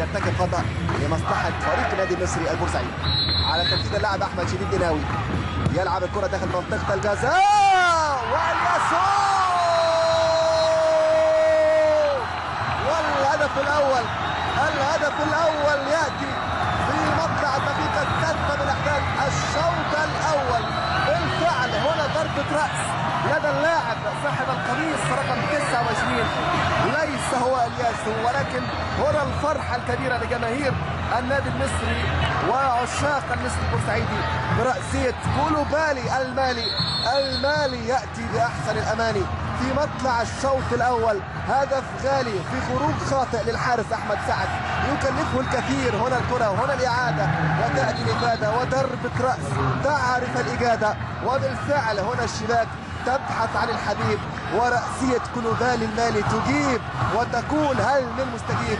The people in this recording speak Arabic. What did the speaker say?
يرتكب خطأ لمصلحة فريق النادي المصري البورسعيدي. على تنفيذ اللاعب أحمد شريف ديناوي، يلعب الكرة داخل منطقة الجزاء واليسار، والهدف الأول. الهدف الأول يأتي في مطلع الدقيقة السادسة من أحداث الشوط الأول. بالفعل هنا ضربة رأس لدى اللاعب صاحب القميص رقم 29، ليس هو الياس، ولكن هنا الفرحة الكبيرة لجماهير النادي المصري وعشاق المصري البورسعيدي برأسية كولوبالي المالي يأتي بأحسن الأماني في مطلع الشوط الأول. هدف غالي في خروج خاطئ للحارس أحمد سعد يكلفه الكثير. هنا الكرة وهنا الإعادة وتأتي الإفادة وضربة رأس تعرف الإجادة، وبالفعل هنا الشباك تبحث عن الحبيب، ورأسية كولوبالي المالي تجيب وتكون هل من مستجيب.